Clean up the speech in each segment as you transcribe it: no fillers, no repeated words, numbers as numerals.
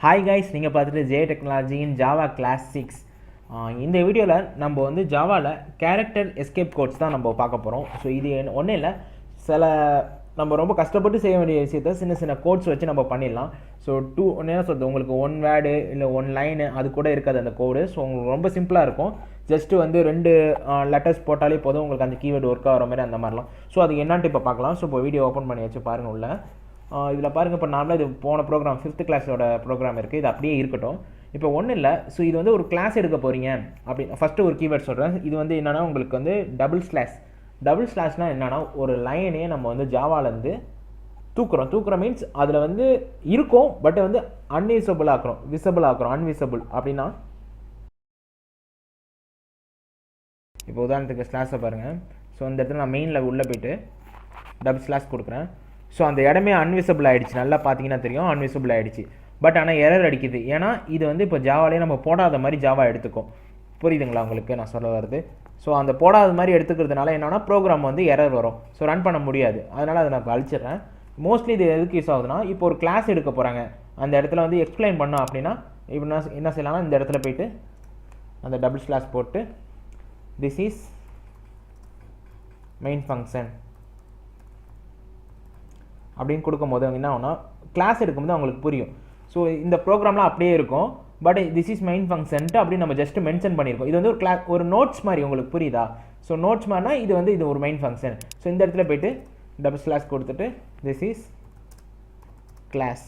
Hi guys, நீங்கள் பார்த்துட்டு J டெக்னாலஜியின் Java class 6. இந்த வீடியோவில் நம்ம வந்து ஜாவாவில் கேரக்டர் எஸ்கேப் கோட்ஸ் தான் நம்ம பார்க்க போகிறோம். ஸோ இது ஒன்றும் இல்லை, சில நம்ம ரொம்ப கஷ்டப்பட்டு செய்ய வேண்டிய விஷயத்த சின்ன சின்ன கோட்ஸ் வச்சு நம்ம பண்ணிடலாம். ஸோ என்ன சொல்கிறது, உங்களுக்கு ஒன் வேர்டு இல்லை ஒன் லைனு அது கூட இருக்காது அந்த கோடு. ஸோ உங்களுக்கு ரொம்ப சிம்பிளாக இருக்கும். ஜஸ்ட்டு வந்து 2 லெட்டர்ஸ் போட்டாலே போதும், உங்களுக்கு அந்த கீவேர்டு ஒர்க் ஆகிற மாதிரி அந்த மாதிரிலாம். ஸோ அது என்னன்ட்டு இப்போ பார்க்கலாம். ஸோ இப்போ வீடியோ ஓப்பன் பண்ணி வச்சு பாருங்கள் உள்ள. இதில் பாருங்கள், இப்போ நார்மலாக இது போன ப்ரோக்ராம் 5th கிளாஸோட ப்ரோக்ராம் இருக்குது, இது அப்படியே இருக்கட்டும். இப்போ ஒன்றும் இல்லை. ஸோ இது வந்து ஒரு கிளாஸ் எடுக்க போகிறீங்க அப்படி ஃபஸ்ட்டு ஒரு கீவேர்ட் சொல்கிறேன். இது வந்து என்னென்னா உங்களுக்கு வந்து டபுள் ஸ்லாஷ்னால் என்னென்னா ஒரு லைனையே நம்ம வந்து ஜாவாலேருந்து தூக்குறோம் மீன்ஸ் அதில் வந்து இருக்கும், பட் வந்து அன்விசிபிள் ஆக்குறோம். அன்விசிபிள் அப்படின்னா இப்போ உதாரணத்துக்கு ஸ்லாஷை பாருங்கள். ஸோ இந்த இடத்துல நான் மெயினில் உள்ளே போய்ட்டு டபுள் ஸ்லாஷ் கொடுக்குறேன். ஸோ அந்த இடமே அன்விசிபிள் ஆகிடுச்சு. நல்லா பார்த்தீங்கன்னா தெரியும், அன்விசிபிள் ஆகிடுச்சு. பட் ஆனால் எரர் அடிக்குது. ஏன்னா இது வந்து இப்போ ஜாவாலே நம்ம போடாத மாதிரி ஜாவா எடுத்துக்கும். புரியுதுங்களா உங்களுக்கு நான் சொல்ல வருது? ஸோ அந்த போடாத மாதிரி எடுத்துக்கிறதுனால என்னன்னா ப்ரோக்ராம் வந்து எரர் வரும். ஸோ ரன் பண்ண முடியாது. அதனால் அதை நான் அழிச்சிடுறேன். மோஸ்ட்லி இது எதுக்கு யூஸ் ஆகுதுன்னா, இப்போ ஒரு கிளாஸ் எடுக்க போகிறாங்க, அந்த இடத்துல வந்து எக்ஸ்பிளைன் பண்ணோம் அப்படின்னா இப்போ நான் என்ன செய்யலாம்னா, இந்த இடத்துல போய்ட்டு அந்த டபுள் ஸ்லாஷ் போட்டு திஸ் இஸ் மெயின் ஃபங்க்ஷன் அப்படின்னு கொடுக்கும்போது என்ன ஆகும்னா, கிளாஸ் எடுக்கும்போது அவங்களுக்கு புரியும். ஸோ இந்த ப்ரோக்ராம்லாம் அப்படியே இருக்கும், பட் திஸ் இஸ் மெயின் ஃபங்க்ஷன்ட்டு அப்படின்னு நம்ம ஜஸ்ட் மென்ஷன் பண்ணியிருக்கோம். இது வந்து ஒரு நோட்ஸ் மாதிரி, உங்களுக்கு புரியுதா? ஸோ நோட்ஸ் மாதிரினா இது ஒரு மெயின் ஃபங்க்ஷன். ஸோ இந்த இடத்துல போய்ட்டு டபுள் ஸ்லாஷ் கொடுத்துட்டு திஸ் இஸ் கிளாஸ்.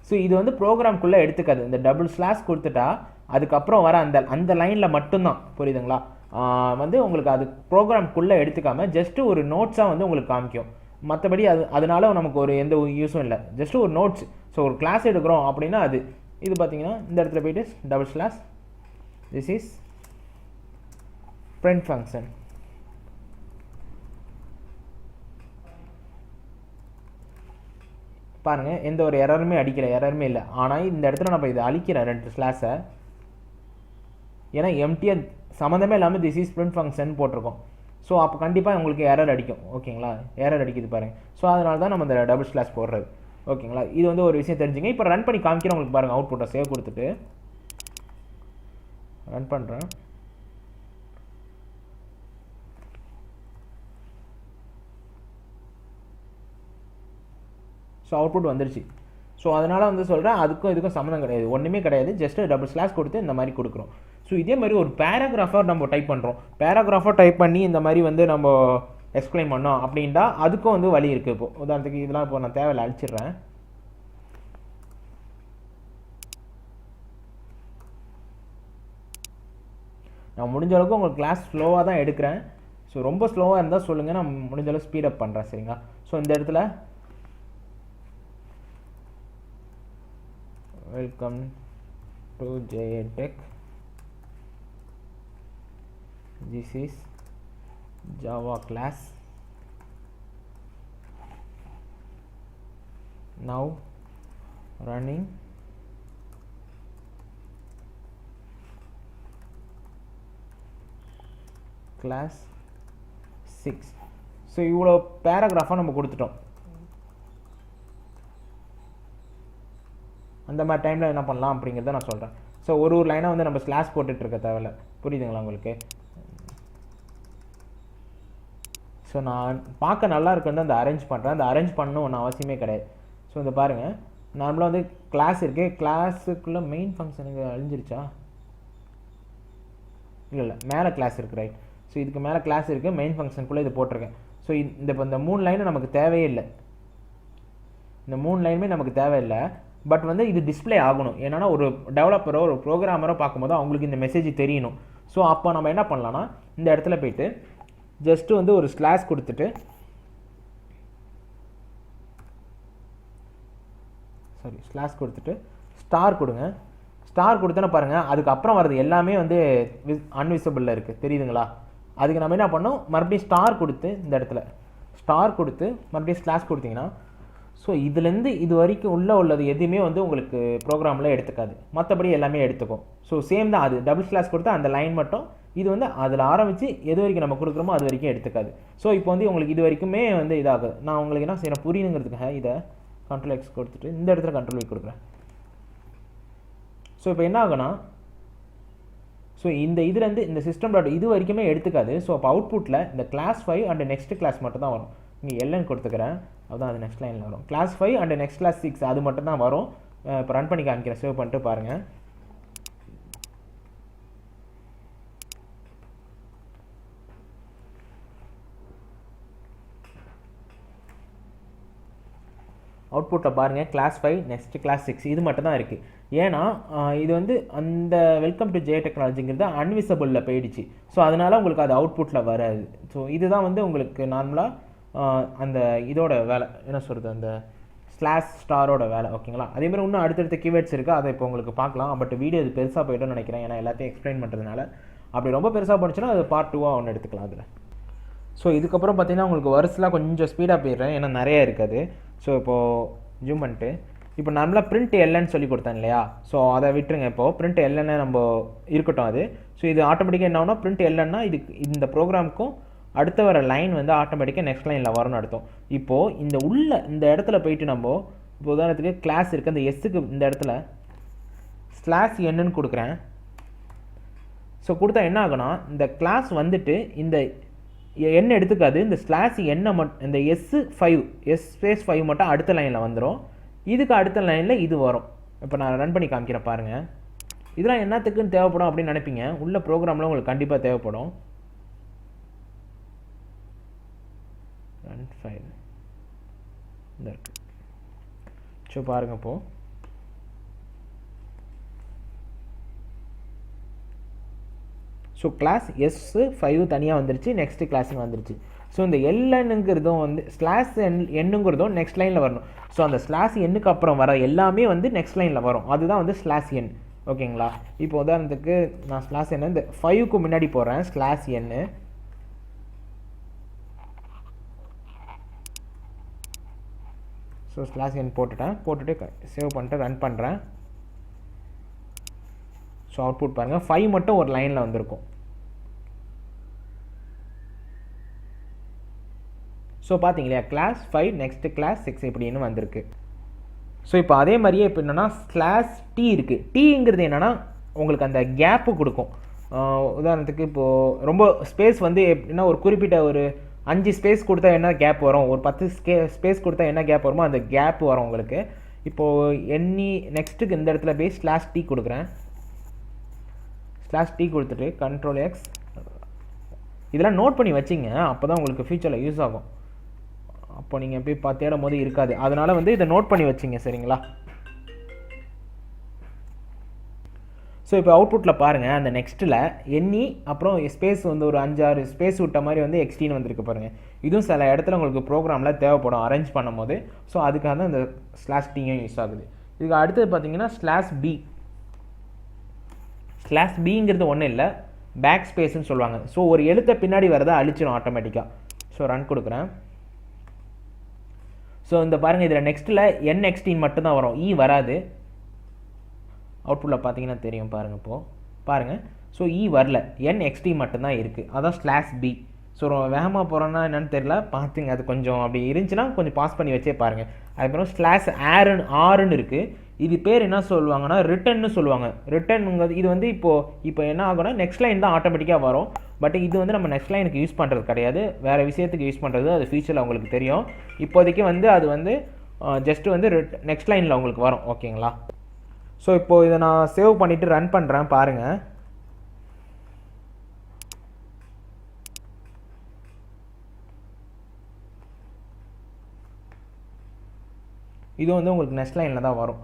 ஸோ இது வந்து ப்ரோக்ராம்குள்ளே எடுத்துக்காது. இந்த டபுள் ஸ்லாஷ் கொடுத்துட்டா அதுக்கப்புறம் வர அந்த லைனில் மட்டும்தான், புரியுதுங்களா? வந்து உங்களுக்கு அது ப்ரோக்ராம்குள்ளே எடுத்துக்காமல் ஜஸ்ட்டு ஒரு நோட்ஸாக வந்து உங்களுக்கு காமிக்கும். மற்றபடி அதனால நமக்கு ஒரு எந்த யூஸும் இல்லை, ஜஸ்ட் ஒரு நோட்ஸ். ஸோ ஒரு கிளாஸ் எடுக்கிறோம் அப்படின்னா இது பார்த்தீங்கன்னா இந்த இடத்துல போய்ட்டு double slash this is print function. பாருங்கள், எந்த ஒரு எரருமே இல்லை. ஆனால் இந்த இடத்துல நம்ம இதை அழிக்கிறேன் 2 ஸ்லாஷை. ஏன்னா எம்டியாக சம்மந்தமே இல்லாமல் திஸ் இஸ் பிரிண்ட் ஃபங்க்ஷன் போட்டிருக்கோம். ஸோ அப்போ கண்டிப்பாக உங்களுக்கு எரர் அடிக்கும். ஓகேங்களா? எரர் அடிக்குது பாருங்கள். ஸோ அதனால தான் நம்ம இந்த டபுள் ஸ்லாஷ் போடுறது. ஓகேங்களா? இது வந்து ஒரு விஷயம் தெரிஞ்சுங்க. இப்போ ரன் பண்ணி காமிக்கிறேன் உங்களுக்கு பாருங்கள். அவுட்புட்டை சேவ் கொடுத்துட்டு ரன் பண்ணுறேன். ஸோ அவுட்புட் வந்துருச்சு. ஸோ அதனால் வந்து சொல்கிறேன், அதுக்கும் இதுக்கும் சம்மந்தம் கிடையாது, ஒன்றுமே கிடையாது. ஜஸ்ட்டு டபுள் ஸ்லாஷ் கொடுத்து இந்த மாதிரி கொடுக்குறோம். ஸோ இதே மாதிரி ஒரு பேராகிராஃபாக நம்ம டைப் பண்ணுறோம். பேராகிராஃபாக டைப் பண்ணி இந்த மாதிரி வந்து நம்ம எக்ஸ்பிளைன் பண்ணோம் அப்படின்ட்டா அதுக்கும் வந்து வழி இருக்குது. இப்போது உதாரணத்துக்கு இதெல்லாம் இப்போ நான் தேவையில்லை, அழிச்சிடுறேன். நான் முடிஞ்ச அளவுக்கு உங்களுக்கு கிளாஸ் ஸ்லோவாக தான் எடுக்கிறேன். ஸோ ரொம்ப ஸ்லோவாக இருந்தால் சொல்லுங்கள், நான் முடிஞ்ச அளவுக்கு ஸ்பீடப் பண்ணுறேன். சரிங்களா? ஸோ இந்த இடத்துல welcome to JTech. This is Java class. Now running class 6. So இவ்வளோ பேராகிராஃபாக நம்ம கொடுத்துட்டோம். அந்த மாதிரி டைமில் என்ன பண்ணலாம் அப்படிங்கிறத நான் சொல்கிறேன். ஸோ ஒரு லைனாக வந்து நம்ம ஸ்லாஷ் போட்டுட்ருக்க தேவையில்ல. புரியுதுங்களா உங்களுக்கு? ஸோ நான் பார்க்க நல்லா இருக்குன்னு அந்த அரேஞ்ச் பண்ணுறேன். அந்த அரேஞ்ச் பண்ணணும் ஒன்றும் அவசியமே கிடையாது. ஸோ இந்த பாருங்கள், நார்மலாக வந்து கிளாஸ் இருக்குது, கிளாஸுக்குள்ளே மெயின் ஃபங்க்ஷனுக்கு அழிஞ்சிருச்சா? இல்லை, மேலே கிளாஸ் இருக்குது. ரைட். ஸோ இதுக்கு மேலே கிளாஸ் இருக்குது, மெயின் ஃபங்க்ஷனுக்குள்ளே இது போட்டிருக்கேன். ஸோ இப்போ இந்த 3 லைனும் நமக்கு தேவையே இல்லை. இந்த 3 லைனுமே நமக்கு தேவையில்லை. பட் வந்து இது டிஸ்பிளே ஆகணும். ஏன்னா ஒரு டெவலப்பரோ ஒரு ப்ரோக்ராமரோ பார்க்கும்போது அவங்களுக்கு இந்த மெசேஜ் தெரியணும். ஸோ அப்போ நம்ம என்ன பண்ணலாம்னா, இந்த இடத்துல போய்ட்டு ஜஸ்ட்டு வந்து ஒரு ஸ்லாஷ் கொடுத்துட்டு ஸ்டார் கொடுங்க. ஸ்டார் கொடுத்தோன்னு பாருங்கள், அதுக்கப்புறம் வர்றது எல்லாமே வந்து அன்விசிபிளில் இருக்குது. தெரியுதுங்களா? அதுக்கு நம்ம என்ன பண்ணோம், மறுபடியும் ஸ்டார் கொடுத்து இந்த இடத்துல ஸ்டார் கொடுத்து மறுபடியும் ஸ்லாஷ் கொடுத்தீங்கன்னா, ஸோ இதுலேருந்து இது வரைக்கும் உள்ளது எதுவுமே வந்து உங்களுக்கு ப்ரோக்ராமில் எடுத்துக்காது, மற்றபடி எல்லாமே எடுத்துக்கும். ஸோ சேம் தான். அது டபுள் ஸ்லாஷ் கொடுத்தா அந்த லைன் மட்டும், இது வந்து அதில் ஆரம்பித்து எது வரைக்கும் நம்ம கொடுக்குறோமோ அது வரைக்கும் எடுத்துக்காது. ஸோ இப்போ வந்து உங்களுக்கு இது வரைக்குமே வந்து இதாகுது. நான் உங்களுக்கு என்ன செய்யணும் புரியுங்கிறதுக்காக இதை Ctrl X கொடுத்துட்டு இந்த இடத்துல Ctrl V கொடுக்குறேன். ஸோ இப்போ என்ன ஆகுனா, ஸோ இந்த இதுலேருந்து இந்த சிஸ்டம் டாட் இது வரைக்குமே எடுத்துக்காது. ஸோ அப்போ அவுட்புட்டில் இந்த கிளாஸ் 5 அண்ட் நெக்ஸ்ட் கிளாஸ் மட்டும் தான் வரும். இங்கே எல்என் கொடுத்துக்கிறேன், அதுதான் அது நெக்ஸ்ட் லைனில் வரும். கிளாஸ் 5 அண்ட் நெக்ஸ்ட் கிளாஸ் 6 அது மட்டும் தான் வரும். இப்போ ரன் பண்ணி காமிக்கிறேன், சேவ் பண்ணிட்டு பாருங்கள். அவுட்புட்டில் பாருங்கள், கிளாஸ் 5 நெக்ஸ்ட் கிளாஸ் 6 இது மட்டும் தான் இருக்குது. ஏன்னா இது வந்து அந்த வெல்கம் டு ஜே டெக்னாலஜிங்கிறது அன்விசபிளில் போயிடுச்சு. ஸோ அதனால் உங்களுக்கு அது அவுட்புட்டில் வராது. ஸோ இதுதான் வந்து உங்களுக்கு நார்மலாக அந்த இதோட வேலை, என்ன சொல்கிறது, அந்த ஸ்லாஷ் ஸ்டாரோட வேலை. ஓகேங்களா? அதேமாதிரி இன்னும் அடுத்தடுத்த கீவேர்ட்ஸ் இருக்குது, அதை இப்போ உங்களுக்கு பார்க்கலாம். பட் வீடியோ இது பெருசாக போய்ட்டுன்னு நினைக்கிறேன், ஏன்னா எல்லாத்தையும் எக்ஸ்பிளைன் பண்ணுறதுனால. அப்படி ரொம்ப பெருசாக போச்சுன்னா அது பார்ட் 2 ஒன்று எடுத்துக்கலாம் அதில். ஸோ இதுக்கப்புறம் பார்த்தீங்கன்னா உங்களுக்கு வருஷலாம் கொஞ்சம் ஸ்பீடாக போயிடுறேன், ஏன்னா நிறையா இருக்காது. ஸோ இப்போது ஜூம் பண்ணிட்டு இப்போ நார்மலாக பிரிண்ட் எல்என்னு சொல்லி கொடுத்தேன் இல்லையா? ஸோ அதை விட்டுருங்க. இப்போது பிரிண்ட் எல்என்னு நம்ம இருக்கட்டும் அது. ஸோ இது ஆட்டோமேட்டிக்காக என்ன ஆகுனா, பிரிண்ட் எல்என்னா இது இந்த ப்ரோக்ராமுக்கும் அடுத்த வர லைன் வந்து ஆட்டோமேட்டிக்காக நெக்ஸ்ட் லைனில் வரும்னு அர்த்தம். இப்போது இந்த இடத்துல போயிட்டு நம்ம இப்போ உதாரணத்துக்கு கிளாஸ் இருக்குது, அந்த எஸ்ஸுக்கு இந்த இடத்துல ஸ்லாஷ் என்னன்னு கொடுக்குறேன். ஸோ கொடுத்தா என்ன ஆகுனா, இந்த கிளாஸ் வந்துட்டு இந்த என்ன எடுத்துக்காது, இந்த ஸ்லாஷ் என்ன மட்டும், இந்த S5 மட்டும் அடுத்த லைனில் வந்துடும். இதுக்கு அடுத்த லைனில் இது வரும். இப்போ நான் ரன் பண்ணி காமிக்கிறேன் பாருங்கள். இதெல்லாம் என்னத்துக்குன்னு தேவைப்படும் அப்படின்னு நினைப்பீங்க, உள்ள ப்ரோக்ராமில் உங்களுக்கு கண்டிப்பாக தேவைப்படும். ரன் ஃபைல் இந்த இருக்குது. ஸோ பாருங்கள், இப்போது ஸோ கிளாஸ் S5 தனியாக வந்துருச்சு, நெக்ஸ்ட் கிளாஸுங்க வந்துருச்சு. ஸோ இந்த எல்என்னுங்கிறதும் வந்து ஸ்லாஷ் எண்ணுங்கிறதும் நெக்ஸ்ட் லைனில் வரணும். ஸோ அந்த ஸ்லாஷ் எண்ணுக்கு அப்புறம் வர எல்லாமே வந்து நெக்ஸ்ட் லைனில் வரும். அதுதான் வந்து ஸ்லாஷ் எண். ஓகேங்களா? இப்போ உதாரணத்துக்கு நான் ஸ்லாஷ் எண்ணு இந்த 5க்கு முன்னாடி போடுறேன், ஸ்லாஷ் எண்ணு. ஸோ ஸ்லாஷ் எண் போட்டுட்டு சேவ் பண்ணிட்டு ரன் பண்ணுறேன். ஸோ அவுட்புட் பாருங்கள், 5 மட்டும் ஒரு லைனில் வந்திருக்கும். ஸோ பார்த்தீங்களா, கிளாஸ் 5 நெக்ஸ்ட் கிளாஸ் 6 இப்படின்னு வந்திருக்கு. ஸோ இப்போ அதே மாதிரியே இப்போ என்னென்னா ஸ்லாஷ் டி இருக்குது. டீங்கிறது என்னென்னா உங்களுக்கு அந்த கேப்பு கொடுக்கும். உதாரணத்துக்கு இப்போது ரொம்ப ஸ்பேஸ் வந்து எப்படின்னா ஒரு குறிப்பிட்ட ஒரு 5 ஸ்பேஸ் கொடுத்தா என்ன கேப் வரும், ஒரு 10 ஸ்பேஸ் கொடுத்தா என்ன கேப் வருமோ அந்த கேப் வரும் உங்களுக்கு. இப்போது நெக்ஸ்ட்டுக்கு இந்த இடத்துல போய் ஸ்லாஷ் டி கொடுக்குறேன். ஸ்லாஷ் டி கொடுத்துட்டு Ctrl X, இதெல்லாம் நோட் பண்ணி வச்சிங்க, அப்போ தான் உங்களுக்கு ஃபியூச்சரில் யூஸ் ஆகும். அப்போ நீங்கள் போய் தேடும் போது இருக்காது, அதனால் வந்து இதை நோட் பண்ணி வச்சிங்க. சரிங்களா? ஸோ இப்போ அவுட்புட்டில் பாருங்கள், அந்த நெக்ஸ்ட்டில் அப்புறம் ஸ்பேஸ் வந்து ஒரு 5-6 ஸ்பேஸ் விட்ட மாதிரி வந்து எக்ஸ்டின்னு வந்திருக்கு பாருங்கள். இதுவும் சில இடத்துல உங்களுக்கு ப்ரோக்ராமில் தேவைப்படும் அரேஞ்ச் பண்ணும் போது. ஸோ அதுக்காக தான் இந்த ஸ்லாஷ் டீயும் யூஸ் ஆகுது. இதுக்கு அடுத்தது பார்த்தீங்கன்னா ஸ்லாஷ் பிங்கிறது ஒன்றும் இல்லை, பேக் ஸ்பேஸ்ன்னு சொல்லுவாங்க. ஸோ ஒரு எழுத்தை பின்னாடி வரதை அழிச்சிடும் ஆட்டோமேட்டிக்காக. ஸோ ரன் கொடுக்குறேன். ஸோ இந்த பாருங்கள், இதில் நெக்ஸ்ட்டில் NXT மட்டும்தான் வரும், வராது. அவுட்புட்டில் பார்த்தீங்கன்னா தெரியும் பாருங்கள். இப்போது பாருங்கள், ஸோ வரல, NXT மட்டும்தான் இருக்குது. அதான் ஸ்லாஷ் பி. ஸோ வேகமாக போகிறோன்னா என்னென்னு தெரியல, பார்த்துங்க. அது கொஞ்சம் அப்படி இருந்துச்சுன்னா கொஞ்சம் பாஸ் பண்ணி வச்சே பாருங்கள். அதுக்கப்புறம் ஸ்லாஷ் ஆறுன்னு இருக்குது. இது பேர் என்ன சொல்லுவாங்கன்னா ரிட்டர்ன்னு சொல்லுவாங்க. ரிட்டர்னுங்கிறது இது வந்து இப்போ என்ன ஆகும்னா நெக்ஸ்ட் லைன் தான் ஆட்டோமேட்டிக்காக வரும். பட் இது வந்து நம்ம நெக்ஸ்ட் லைனுக்கு யூஸ் பண்ணுறது கிடையாது, வேறு விஷயத்துக்கு யூஸ் பண்ணுறது. அது ஃபியூச்சரில் உங்களுக்கு தெரியும். இப்போதைக்கு வந்து அது வந்து ஜஸ்ட்டு வந்து நெக்ஸ்ட் லைனில் உங்களுக்கு வரும். ஓகேங்களா? ஸோ இப்போது இதை நான் சேவ் பண்ணிவிட்டு ரன் பண்ணுறேன் பாருங்கள். இது வந்து உங்களுக்கு நெக்ஸ்ட் லைனில் தான் வரும்.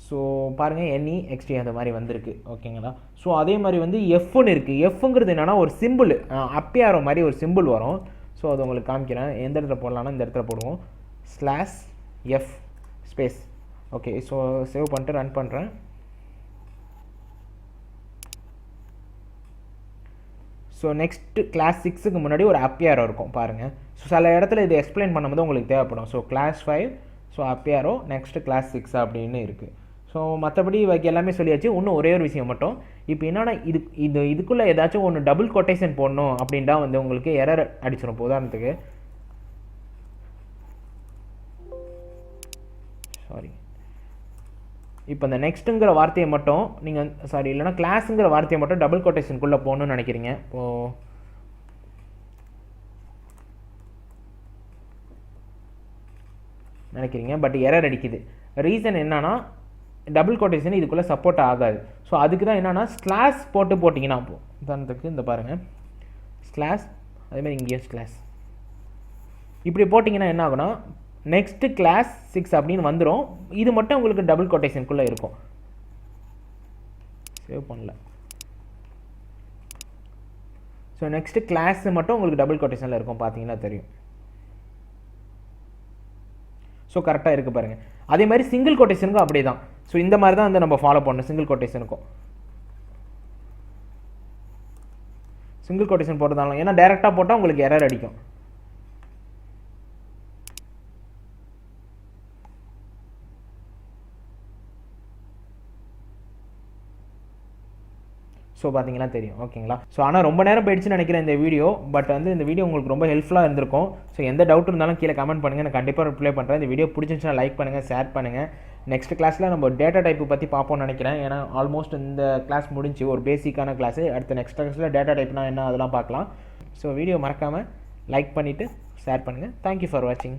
ஸோ பாருங்கள், NEXT அந்த மாதிரி வந்திருக்கு. ஓகேங்களா? ஸோ அதே மாதிரி வந்து Fன்னு இருக்குது. Fங்கிறது என்னென்னா ஒரு சிம்பிள், அப்பியாரோ மாதிரி ஒரு சிம்பிள் வரும். ஸோ அது உங்களுக்கு காமிக்கிறேன். எந்த இடத்துல போடலான்னா இந்த இடத்துல போடுவோம், slash F space. Okay, so save பண்ணிட்டு ரன் பண்ணுறேன். ஸோ நெக்ஸ்ட்டு கிளாஸ் 6க்கு முன்னாடி ஒரு அப்பியாரோ இருக்கும் பாருங்கள். ஸோ சில இடத்துல இது எக்ஸ்பிளைன் பண்ணும்போது உங்களுக்கு தேவைப்படும். ஸோ கிளாஸ் 5, ஸோ அப்பியாரோ நெக்ஸ்ட்டு கிளாஸ் 6 அப்படின்னு இருக்குது. ஸோ மற்றபடி எல்லாமே சொல்லியாச்சு. இன்னும் ஒரே ஒரு விஷயம் மட்டும், இப்போ என்னென்னா இதுக்குள்ளே ஏதாச்சும் ஒன்று டபுள் கொட்டேஷன் போடணும் அப்படின்ட்டா வந்து உங்களுக்கு எரர் அடிச்சிடும். உதாரணத்துக்கு இப்போ இந்த நெக்ஸ்ட்டுங்கிற வார்த்தையை மட்டும் நீங்கள் சாரி இல்லைனா கிளாஸுங்கிற வார்த்தையை மட்டும் டபுள் கோட்டேஷனுக்குள்ளே போகணுன்னு நினைக்கிறீங்க. இப்போது நினைக்கிறீங்க, பட் எரர் அடிக்குது. ரீசன் என்னன்னா டபுள் கோட்டேஷன் இதுக்குள்ளே சப்போர்ட் ஆகாது. ஸோ அதுக்கு தான் என்னென்னா ஸ்லாஷ் போட்டிங்கன்னா அப்போது உதாரணத்துக்கு இந்த பாருங்கள் ஸ்லாஷ், அதேமாதிரி இங்கேயும் ஸ்லாஷ் இப்படி போட்டிங்கன்னா என்ன ஆகுனா நெக்ஸ்ட்டு கிளாஸ் 6 அப்படின்னு வந்துடும். இது மட்டும் உங்களுக்கு டபுள் கோட்டேஷனுக்குள்ளே இருக்கும். சேவ் பண்ணல. ஸோ நெக்ஸ்ட்டு கிளாஸ் மட்டும் உங்களுக்கு டபுள் கோட்டேஷனில் இருக்கும், பார்த்தீங்கன்னா தெரியும். ஸோ கரெக்டாக இருக்குது பாருங்கள். அதே மாதிரி சிங்கிள் கோட்டேஷனுக்கும் அப்படியே தான். ஸோ இந்த மாதிரி தான் வந்து நம்ம ஃபாலோ பண்ணணும். சிங்கிள் கோட்டேஷனுக்கும் சிங்கிள் கோட்டேஷன் போடுறதாலும், ஏன்னா டேரெக்டாக போட்டால் உங்களுக்கு எரர் அடிக்கும். ஸோ பார்த்தீங்கன்னா தெரியும். ஓகேங்களா? ஸோ ஆனால் ரொம்ப நேரம் போயிடுச்சுன்னு நினைக்கிறேன் இந்த வீடியோ. பட் வந்து இந்த வீடியோ உங்களுக்கு ரொம்ப ஹெல்ப்ஃபுல்லாக இருந்திருக்கும். ஸோ எந்த டவுட் இருந்தாலும் கீழே கமெண்ட் பண்ணுங்கள், நான் கண்டிப்பாக ரிப்ளை பண்ணுறேன். இந்த வீடியோ பிடிச்சிருந்துச்சுன்னா லைக் பண்ணுங்கள், ஷேர் பண்ணுங்கள். நெக்ஸ்ட் கிளாஸில் நம்ம டேட்டா டைப்பு பற்றி பார்ப்போம்னு நினைக்கிறேன். ஏன்னா ஆல்மோஸ்ட் இந்த கிளாஸ் முடிஞ்சு ஒரு பேசிக்கான கிளாஸு. அடுத்த நெக்ஸ்ட் கிளாஸில் டேட்டா டைப்னா என்ன அதெல்லாம் பார்க்கலாம். ஸோ வீடியோ மறக்காமல் லைக் பண்ணிவிட்டு ஷேர் பண்ணுங்கள். தேங்க்யூ ஃபார் வாட்சிங்.